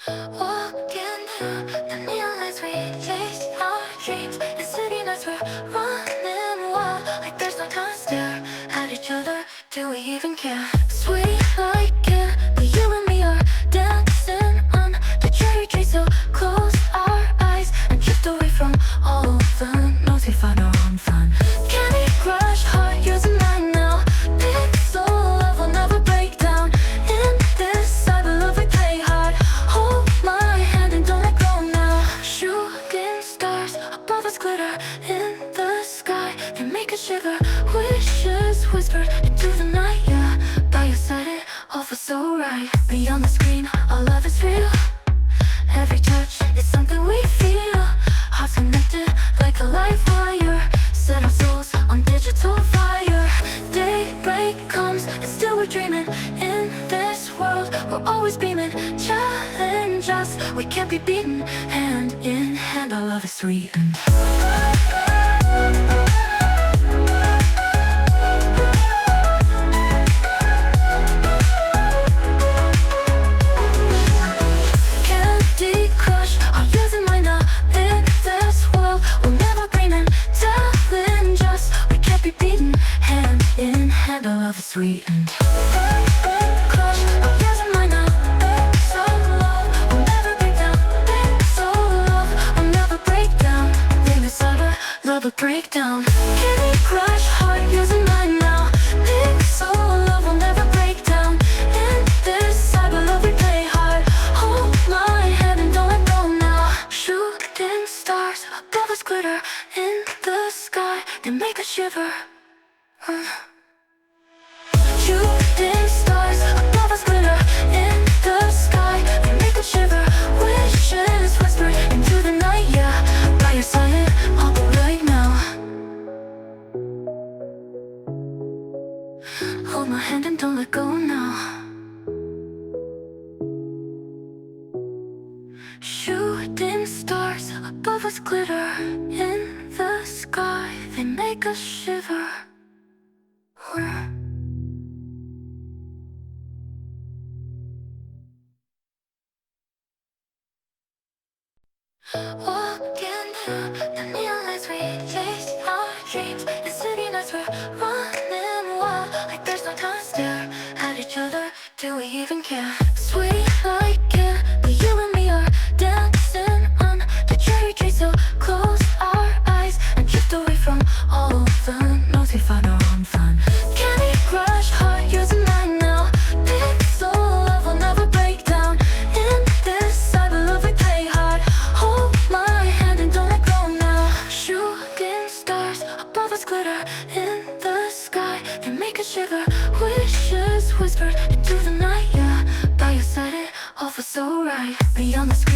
Walking through the neon lights, we chase our dreams. In city nights, we're running wild, like there's no time to stare at each other. Do we even care? Sweet like candy, you and me are dancing on the cherry tree. So close our eyes and drift away from all the noise. We find our own fun. Candy crush heart, yours and mine now. Pixel love will never break down. In this cyber love we play hard. Hold my hand and don't let go now. Shooting stars above us glitter in the sky. They make us shiver. Wishes whispered into the night. Yeah, by your side it all feels so right. Beyond the screen, our love is real. Every touch is something we feel. Hearts connected like a live wire. Set our souls on digital fire. Daybreak comes and still we're dreaming. In this world we're always beaming. Challenge us, we can't be beaten. Hand in hand our love is sweet. Candy crush, our years in mine now. In this world we'll never dreaming. Challenge us, we can't be beaten. Hand in hand our love is sweet. Crush, our years in mine now. So love, we'll never break down. So love, we'll never break down. Name is cyber, love will break down. Candy crush, heart, yours and mine now. So love will never break down. In this cyber love we play hard. Hold my hand and don't let go now. Shooting stars above us glitter in the sky. They make us shiver. Shooting stars above us glitter in the sky. They make us shiver. Wishes whisper into the night. Yeah, by your side all the right now. Hold my hand and don't let go now. Shooting stars above us glitter in the sky. They make us shiver. Walking through the neon lights, we chase our dreams. In city nights, we're running wild, like there's no time to stare at each other. Do we even care? Sweet like candy, you and me are dancing on the cherry tree. So close our eyes and drift away from all the noise. We find our own fun. Candy crush heart, yours and mine now. Pixel love will never break down. In this cyber love we play hard. Hold my hand and don't let go now. Shooting stars above us glitter in the sky. They make us shiver. Wishes whispered into the night. Yeah, by your side it all feels so right. Beyond the screen